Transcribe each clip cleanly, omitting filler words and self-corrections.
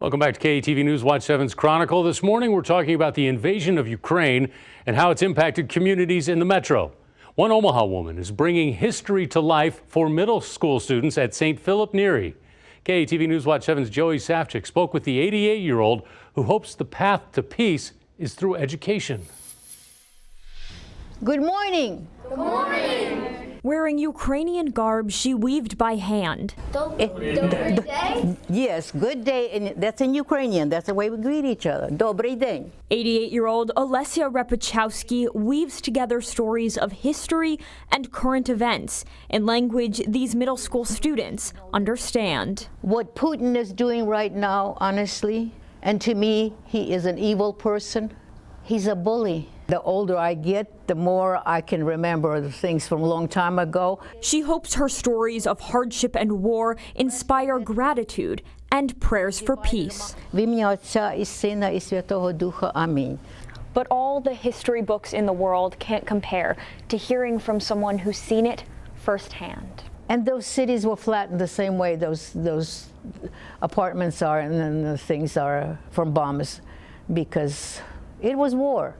Welcome back to KETV News Watch 7's Chronicle. This morning we're talking about the invasion of Ukraine and how it's impacted communities in the metro. One Omaha woman is bringing history to life for middle school students at St. Philip Neri. KETV News Watch 7's Joey Safchik spoke with the 88-year-old who hopes the path to peace is through education. Good morning. Good morning. Wearing Ukrainian garb she weaved by hand. Добрий день. Yes, good day. And that's in Ukrainian. That's the way we greet each other. Добрий день. 88-year-old Olesya Repachowski weaves together stories of history and current events in language these middle school students understand. What Putin is doing right now, honestly, and to me, he is an evil person. He's a bully. The older I get, the more I can remember the things from a long time ago. She hopes her stories of hardship and war inspire gratitude and prayers for peace. В ім'я Отця і Сина і Святого Духа. Амінь. But all the history books in the world can't compare to hearing from someone who's seen it firsthand. And those cities were flattened the same way those apartments are and then the things are from bombs, because it was war.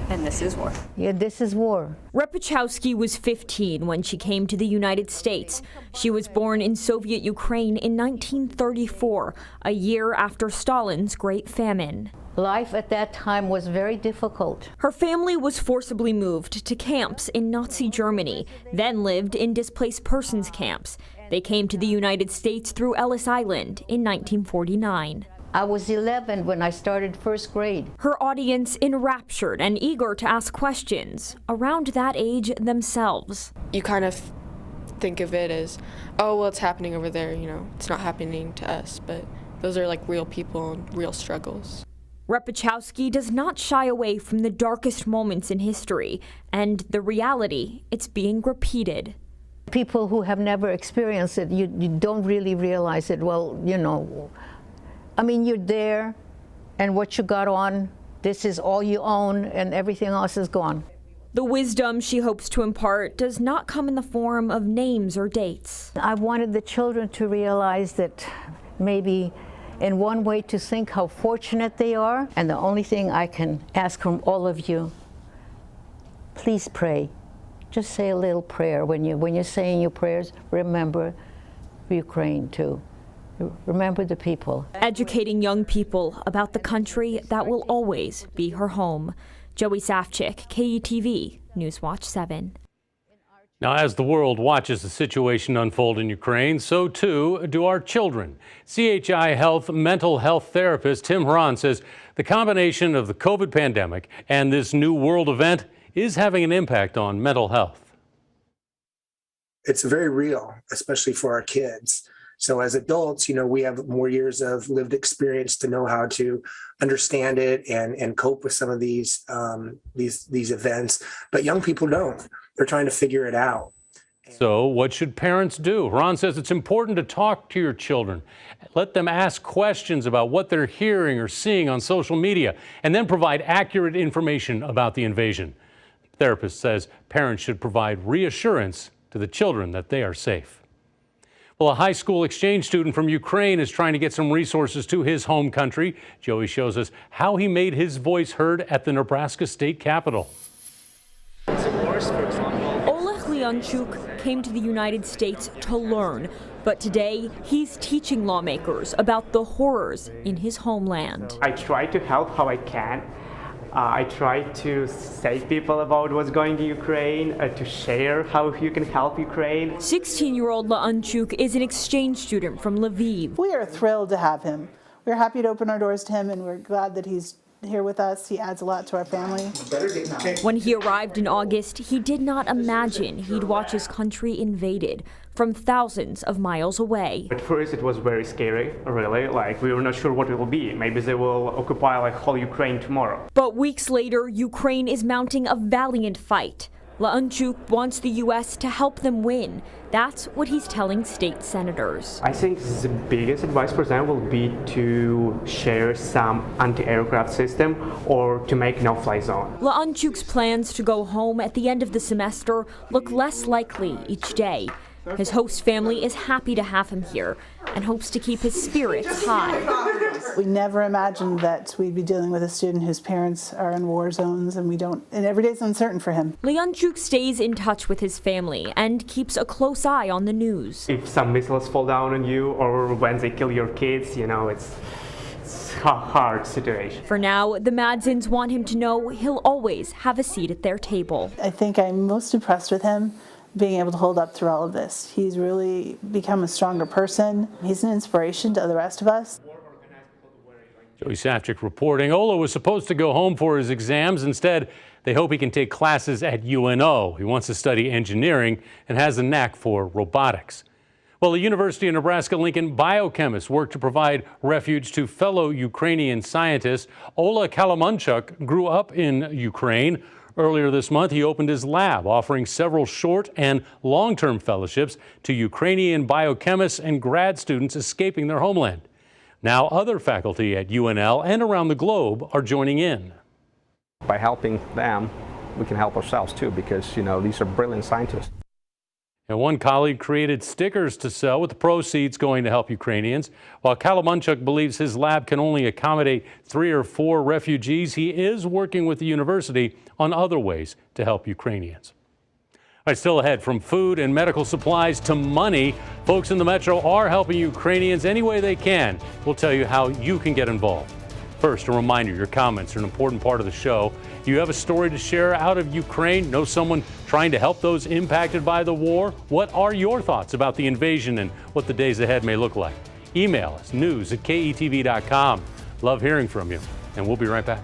And this is war. Yeah, this is war. Repachowski was 15 when she came to the United States. She was born in Soviet Ukraine in 1934, a year after Stalin's Great Famine. Life at that time was very difficult. Her family was forcibly moved to camps in Nazi Germany, then lived in displaced persons camps. They came to the United States through Ellis Island in 1949. I was 11 when I started first grade. Her audience enraptured and eager to ask questions, around that age themselves. You kind of think of it as, oh, well, it's happening over there, you know, it's not happening to us, but those are like real people and real struggles. Repachowski does not shy away from the darkest moments in history and the reality it's being repeated. People who have never experienced it, you don't really realize it. Well, you know, I mean, you're there, and what you got on, this is all you own, and everything else is gone. The wisdom she hopes to impart does not come in the form of names or dates. I wanted the children to realize that maybe in one way to think how fortunate they are, and the only thing I can ask from all of you, please pray. Just say a little prayer. When you're saying your prayers, remember Ukraine too. Remember the people. Educating young people about the country that will always be her home. Joey Safchik, KETV, News Watch 7. Now, as the world watches the situation unfold in Ukraine, so too do our children. CHI Health mental health therapist Tim Hran says the combination of the COVID pandemic and this new world event is having an impact on mental health. It's very real, especially for our kids. So as adults, you know, we have more years of lived experience to know how to understand it and cope with some of these events. But young people don't. They're trying to figure it out. So what should parents do? Ron says it's important to talk to your children. Let them ask questions about what they're hearing or seeing on social media, and then provide accurate information about the invasion. The therapist says parents should provide reassurance to the children that they are safe. Well, a high school exchange student from Ukraine is trying to get some resources to his home country. Joey shows us how he made his voice heard at the Nebraska State Capitol. Oleg Leonchuk came to the United States to learn, but today he's teaching lawmakers about the horrors in his homeland. I try to help how I can. I try to say people about what's going to Ukraine, to share how you can help Ukraine. 16-year-old Leonchuk is an exchange student from Lviv. We are thrilled to have him. We're happy to open our doors to him, and we're glad that he's here with us. He adds a lot to our family. When he arrived in August, he did not imagine he'd watch his country invaded from thousands of miles away. At first it was very scary, really, like we were not sure what it will be. Maybe they will occupy like whole Ukraine tomorrow. But weeks later, Ukraine is mounting a valiant fight. Leonchuk wants the U.S. to help them win. That's what he's telling state senators. I think the biggest advice for them will be to share some anti-aircraft system or to make no-fly zone. Leonchuk's plans to go home at the end of the semester look less likely each day. His host family is happy to have him here. and hopes to keep his spirits high. We never imagined that we'd be dealing with a student whose parents are in war zones, and every day's uncertain for him. Leonchuk stays in touch with his family and keeps a close eye on the news. If some missiles fall down on you or when they kill your kids, it's a hard situation. For now, the Madzins want him to know he'll always have a seat at their table. I think I'm most impressed with him being able to hold up through all of this. He's really become a stronger person. He's an inspiration to the rest of us. Joey Safchik reporting. Ola was supposed to go home for his exams. Instead, they hope he can take classes at UNO. He wants to study engineering and has a knack for robotics. Well, the University of Nebraska-Lincoln biochemists work to provide refuge to fellow Ukrainian scientists. Ola Kalamanchuk grew up in Ukraine. Earlier this month, he opened his lab, offering several short and long-term fellowships to Ukrainian biochemists and grad students escaping their homeland. Now, other faculty at UNL and around the globe are joining in. By helping them, we can help ourselves too, because, these are brilliant scientists. And one colleague created stickers to sell with the proceeds going to help Ukrainians. While Kalamanchuk believes his lab can only accommodate 3 or 4 refugees, he is working with the university on other ways to help Ukrainians. All right, still ahead, from food and medical supplies to money, folks in the metro are helping Ukrainians any way they can. We'll tell you how you can get involved. First, a reminder, your comments are an important part of the show. You have a story to share out of Ukraine, know someone trying to help those impacted by the war? What are your thoughts about the invasion and what the days ahead may look like? Email us, news@ketv.com. Love hearing from you, and we'll be right back.